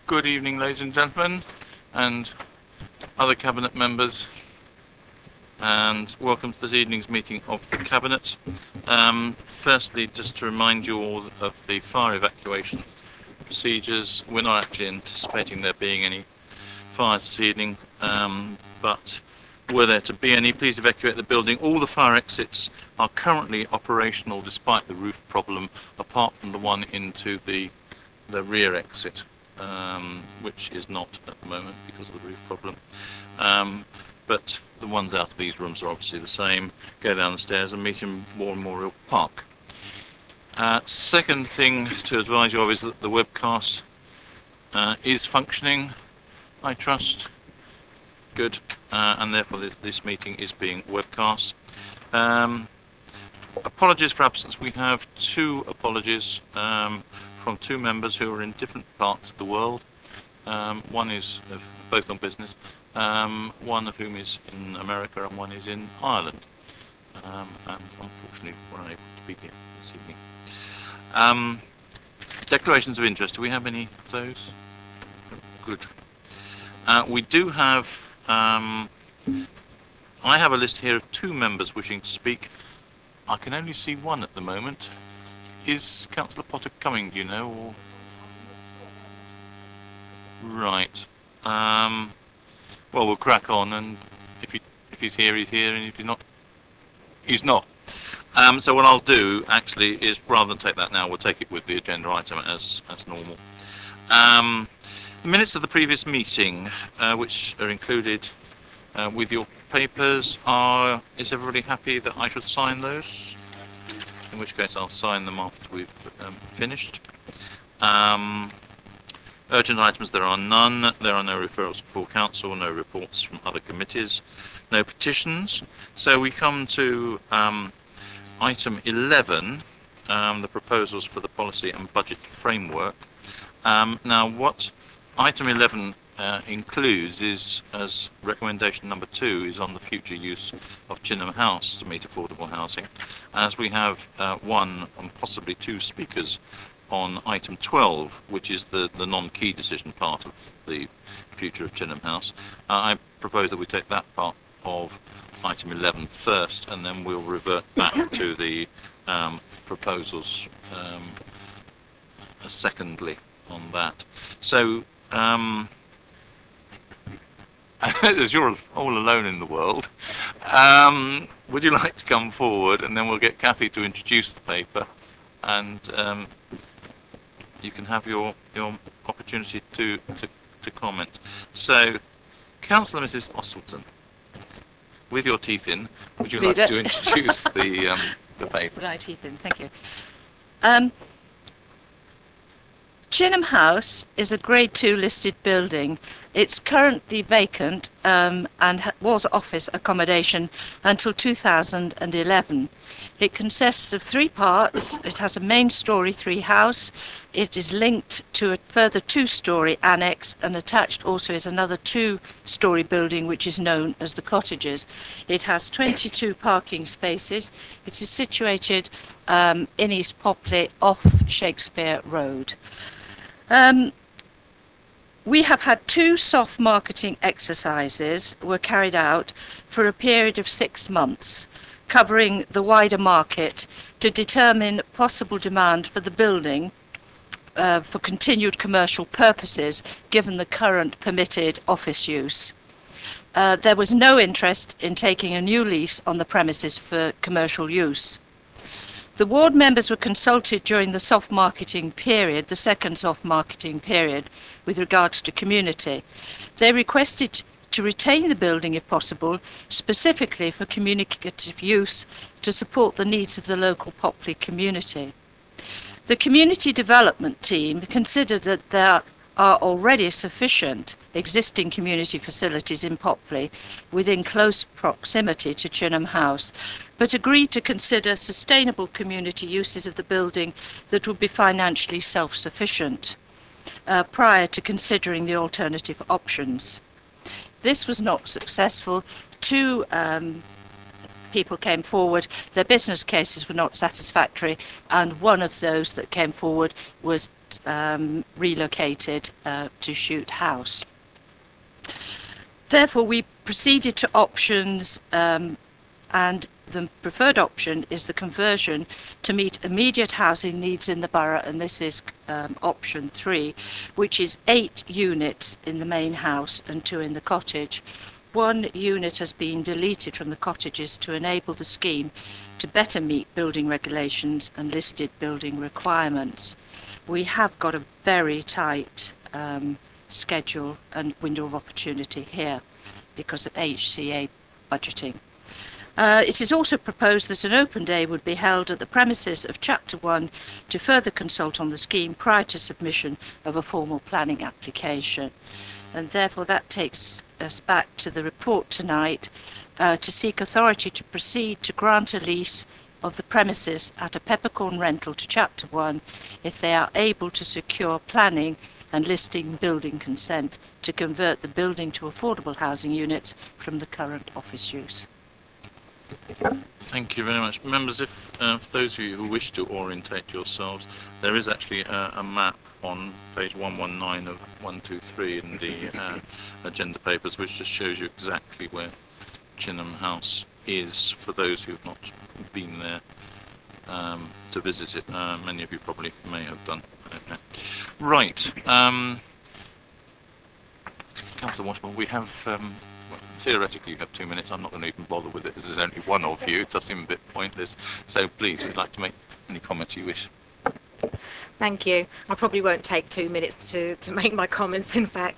Good evening, ladies and gentlemen, and other Cabinet members, and welcome to this evening's meeting of the Cabinet. Firstly, just to remind you all of the fire evacuation procedures. We're not actually anticipating there being any fires this evening, but were there to be any, please evacuate the building. All the fire exits are currently operational despite the roof problem, apart from the one into the rear exit, which is not at the moment because of the roof problem. But the ones out of these rooms are obviously the same. Go down the stairs and meet in War Memorial Park. Second thing to advise you of is that the webcast is functioning, I trust. Good. And therefore this meeting is being webcast. Apologies for absence. We have two apologies from two members who are in different parts of the world. One is both on business, one of whom is in America and one is in Ireland. And unfortunately we're unable to be here this evening. Declarations of interest, do we have any of those? Good. We do have, I have a list here of two members wishing to speak. I can only see one at the moment. Is Councillor Potter coming, do you know? Or... Right. Well, we'll crack on, and if he's here, he's here, and if he's not, he's not. So what I'll do, actually, is rather than take that now, we'll take it with the agenda item as normal. The minutes of the previous meeting, which are included with your papers, is everybody happy that I should sign those? In which case I'll sign them after we've finished. Urgent items, there are none. There are no referrals to full council, no reports from other committees, no petitions. So we come to item 11, the proposals for the policy and budget framework. Now what item 11 includes is, as recommendation number 2 is on the future use of Chinham House to meet affordable housing, as we have one and possibly two speakers on item 12, which is the non-key decision part of the future of Chinham House. I propose that we take that part of item 11 first, and then we'll revert back to the proposals secondly on that. So as you're all alone in the world, would you like to come forward, and then we'll get Kathy to introduce the paper, and you can have your opportunity to comment. So, Councillor Mrs. Ostleton, with your teeth in, would you like to introduce the paper? With my teeth in, thank you. Chinham House is a Grade 2 listed building. It's currently vacant and was office accommodation until 2011. It consists of 3 parts. It has a main story 3 house. It is linked to a further 2-story annex, and attached also is another 2-story building which is known as the cottages. It has 22 parking spaces. It is situated in East Popley off Shakespeare Road. We have had 2 soft marketing exercises were carried out for a period of 6 months, covering the wider market to determine possible demand for the building for continued commercial purposes, given the current permitted office use. There was no interest in taking a new lease on the premises for commercial use. The ward members were consulted during the soft marketing period, the second soft marketing period, with regards to community. They requested to retain the building if possible, specifically for communicative use to support the needs of the local Popley community. The community development team considered that there are already sufficient existing community facilities in Popley within close proximity to Chinham House, but agreed to consider sustainable community uses of the building that would be financially self-sufficient prior to considering the alternative options. This was not successful. 2 people came forward. Their business cases were not satisfactory, and one of those that came forward was get relocated to Chute House. Therefore, we proceeded to options, and the preferred option is the conversion to meet immediate housing needs in the borough, and this is option 3, which is 8 units in the main house and 2 in the cottage. 1 unit has been deleted from the cottages to enable the scheme to better meet building regulations and listed building requirements. We have got a very tight schedule and window of opportunity here because of HCA budgeting. It is also proposed that an open day would be held at the premises of Chapter 1 to further consult on the scheme prior to submission of a formal planning application. And therefore that takes us back to the report tonight to seek authority to proceed to grant a lease of the premises at a peppercorn rental to Chapter 1 if they are able to secure planning and listing building consent to convert the building to affordable housing units from the current office use. Thank you very much. Members, if for those of you who wish to orientate yourselves, there is actually a map on page 119 of 123 in the agenda papers, which just shows you exactly where Chinham House is for those who have not been there to visit it. Many of you probably may have done. Okay. Right. Councillor Washburn, we have theoretically you have 2 minutes. I'm not going to even bother with it because there's only one of you. It does seem a bit pointless. So please, if you'd like to make any comments you wish. Thank you. I probably won't take 2 minutes to make my comments, in fact.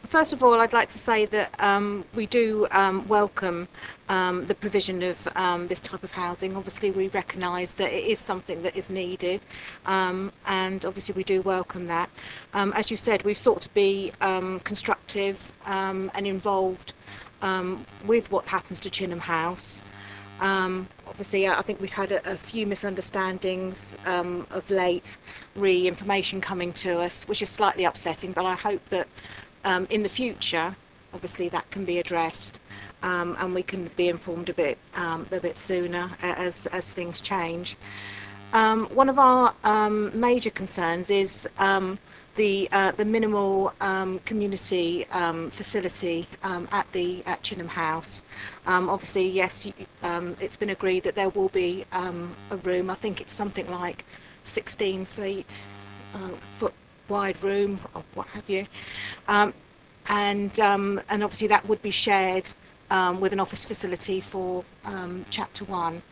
First of all, I'd like to say that we do welcome the provision of this type of housing. Obviously, we recognise that it is something that is needed, and obviously we do welcome that. As you said, we've sought to be constructive and involved with what happens to Chinham House. Obviously, I think we've had a few misunderstandings of late, information coming to us, which is slightly upsetting, but I hope that in the future, obviously, that can be addressed and we can be informed a bit sooner as things change. One of our major concerns is the minimal community facility at Chinham House. Obviously, yes, it's been agreed that there will be a room. I think it's something like 16 foot wide room or what have you, and obviously that would be shared with an office facility for Chapter 1.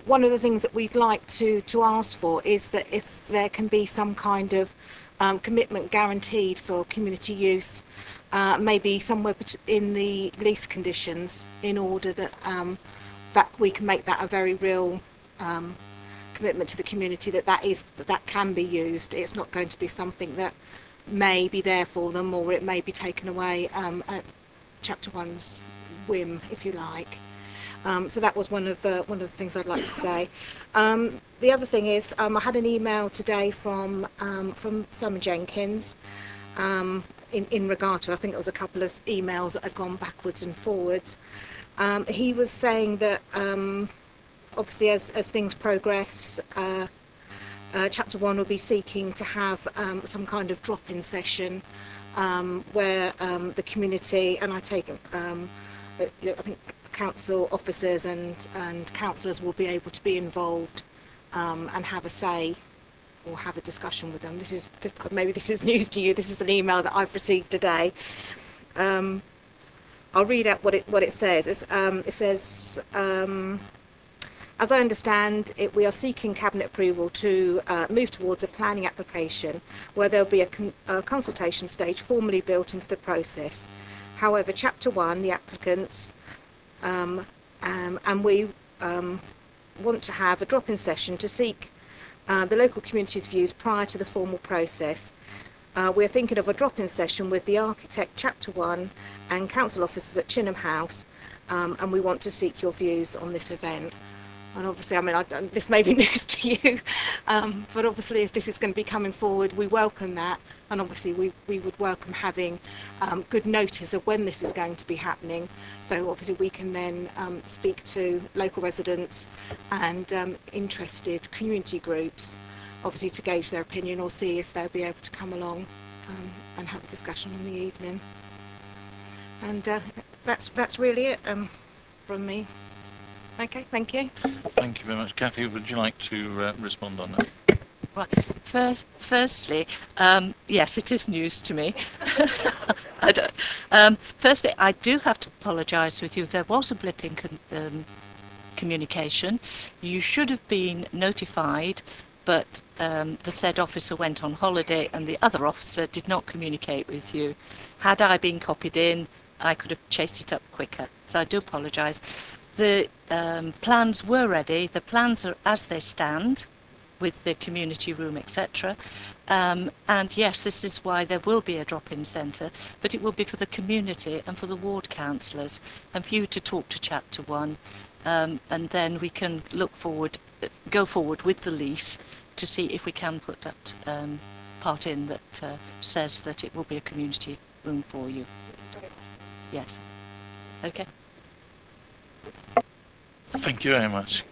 One of the things that we'd like to ask for is that if there can be some kind of commitment guaranteed for community use, maybe somewhere in the lease conditions, in order that that we can make that a very real commitment to the community that can be used. It's not going to be something that may be there for them, or it may be taken away at Chapter 1's whim, if you like. So that was one of the things I'd like to say. The other thing is, I had an email today from Simon Jenkins in regard to, I think it was a couple of emails that had gone backwards and forwards. He was saying that obviously as things progress, Chapter 1 will be seeking to have some kind of drop-in session where the community, and I take I think council officers and councillors will be able to be involved and have a say or have a discussion with them. Maybe this is news to you. This is an email that I've received today. I'll read out what it says. It says, as I understand it, we are seeking Cabinet approval to move towards a planning application where there will be a consultation stage formally built into the process. However, Chapter 1, the applicants, and we want to have a drop-in session to seek the local community's views prior to the formal process. We're thinking of a drop-in session with the architect, Chapter 1, and council officers at Chinham House, and we want to seek your views on this event. And obviously, I mean, this may be news to you, but obviously if this is going to be coming forward, we welcome that, and obviously we would welcome having good notice of when this is going to be happening, so obviously we can then speak to local residents and interested community groups obviously to gauge their opinion or see if they'll be able to come along and have a discussion in the evening. And that's really it from me. Okay, thank you. Thank you very much. Kathy, would you like to respond on that? Right. Firstly, yes, it is news to me. Firstly, I do have to apologise with you. There was a blip in communication. You should have been notified, but the said officer went on holiday and the other officer did not communicate with you. Had I been copied in, I could have chased it up quicker. So I do apologise. The plans were ready. The plans are as they stand, with the community room, etc. And yes, this is why there will be a drop-in centre, but it will be for the community and for the ward councillors, and for you to talk to Chapter 1, and then we can go forward with the lease to see if we can put that part in that says that it will be a community room for you. Yes. Okay. Thank you very much.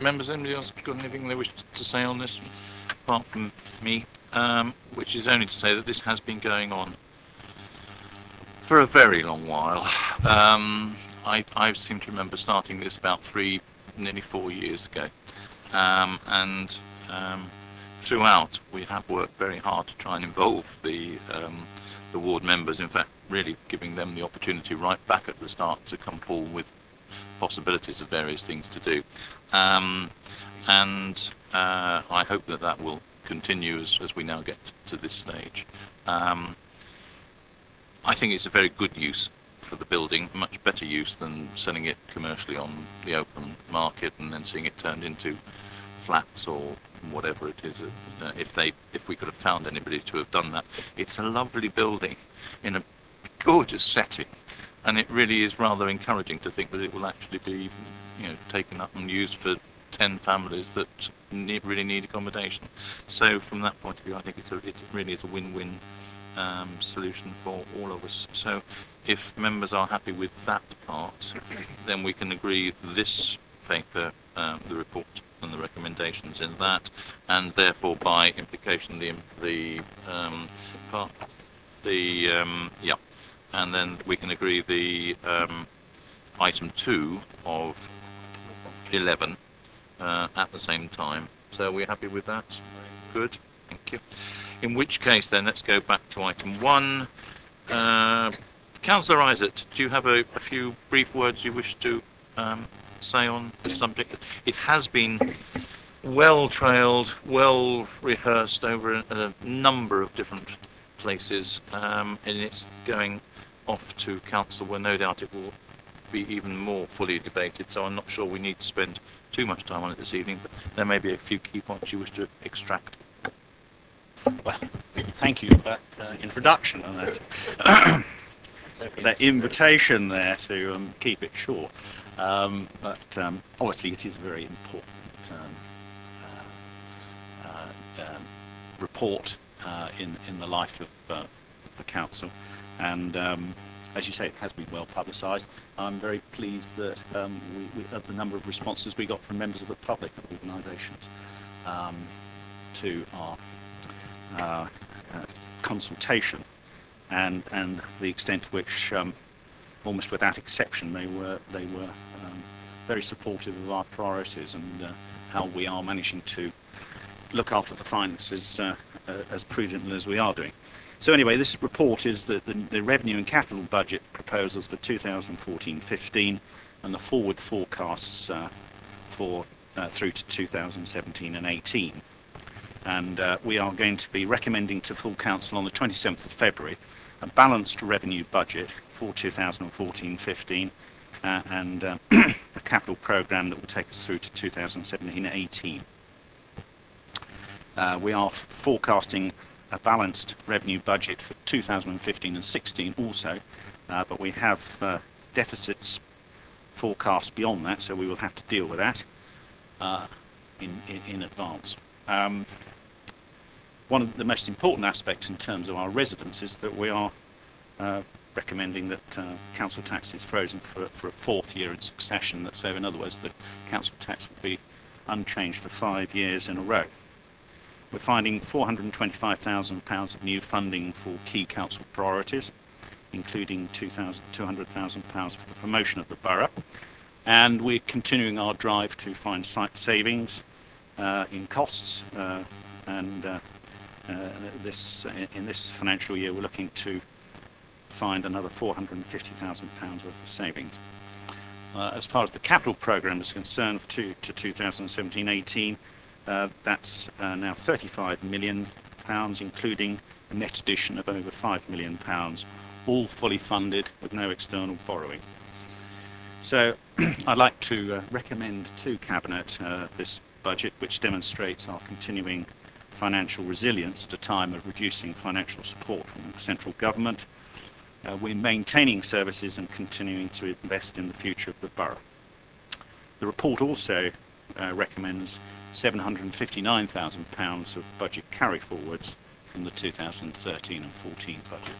Members, anybody else got anything they wish to say on this, apart from me? Which is only to say that this has been going on for a very long while. I seem to remember starting this about nearly 4 years ago, and throughout we have worked very hard to try and involve the ward members. In fact, really giving them the opportunity right back at the start to come forward with possibilities of various things to do. And I hope that that will continue as we now get to this stage. I think it's a very good use for the building, much better use than selling it commercially on the open market and then seeing it turned into flats or whatever it is. If we could have found anybody to have done that. It's a lovely building in a gorgeous setting, and it really is rather encouraging to think that it will actually be, taken up and used for 10 families that really need accommodation. So from that point of view, I think it really is a win-win solution for all of us. So if members are happy with that part, then we can agree this paper, the report and the recommendations in that, and therefore by implication and then we can agree the item 2 of 11 at the same time. So we're happy with that? Good, thank you. In which case then let's go back to item 1. Councillor Isaac, do you have a few brief words you wish to say on the subject? It has been well trailed, well rehearsed over a number of different places, and it's going off to council where no doubt it will be even more fully debated, so I'm not sure we need to spend too much time on it this evening, but there may be a few key points you wish to extract. Well, thank you for that introduction and that invitation there to keep it short. But obviously it is a very important report in the life of the council, and as you say, it has been well publicised. I'm very pleased that the number of responses we got from members of the public and organisations to our consultation, and the extent to which, almost without exception, they were very supportive of our priorities and how we are managing to look after the finances as prudently as we are doing. So anyway, this report is the revenue and capital budget proposals for 2014-15 and the forward forecasts for through to 2017 and 18. And we are going to be recommending to full council on the 27th of February a balanced revenue budget for 2014-15 and a capital programme that will take us through to 2017-18. We are forecasting a balanced revenue budget for 2015 and 16 also, but we have deficits forecast beyond that, so we will have to deal with that in advance. One of the most important aspects in terms of our residents is that we are recommending that council tax is frozen for a 4th year in succession. So in other words, the council tax will be unchanged for 5 years in a row. we're finding £425,000 of new funding for key council priorities, including £200,000 for the promotion of the borough. And we're continuing our drive to find site savings in costs, in this financial year we're looking to find another £450,000 worth of savings. As far as the capital programme is concerned to 2017-18, that's now £35 million, including a net addition of over £5 million, all fully funded with no external borrowing. So I'd like to recommend to Cabinet this budget, which demonstrates our continuing financial resilience at a time of reducing financial support from the central government. We're maintaining services and continuing to invest in the future of the borough. The report also recommends £759,000 of budget carry forwards from the 2013 and 14 budget.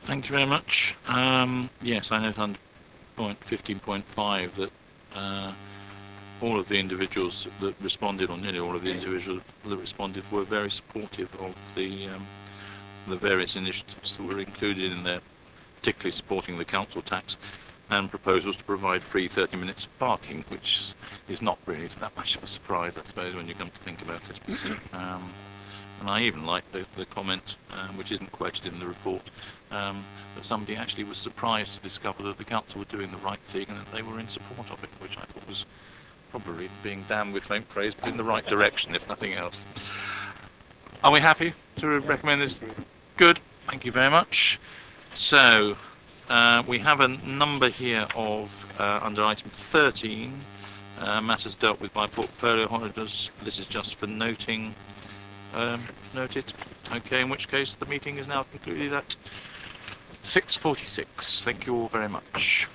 Thank you very much. Yes, I note under point 15.5 that all of the individuals that responded, or nearly all of the individuals that responded, were very supportive of the various initiatives that were included in there, particularly supporting the council tax and proposals to provide free 30 minutes of parking, which is not really that much of a surprise, I suppose, when you come to think about it. And I even like the comment, which isn't quoted in the report, that somebody actually was surprised to discover that the council were doing the right thing and that they were in support of it, which I thought was probably being damned with faint praise, but in the right direction, if nothing else. Are we happy to recommend this? Good, thank you very much. So, we have a number here of, under item 13, matters dealt with by portfolio holders. This is just for noting. Noted. Okay, in which case the meeting is now concluded at 6:46. Thank you all very much.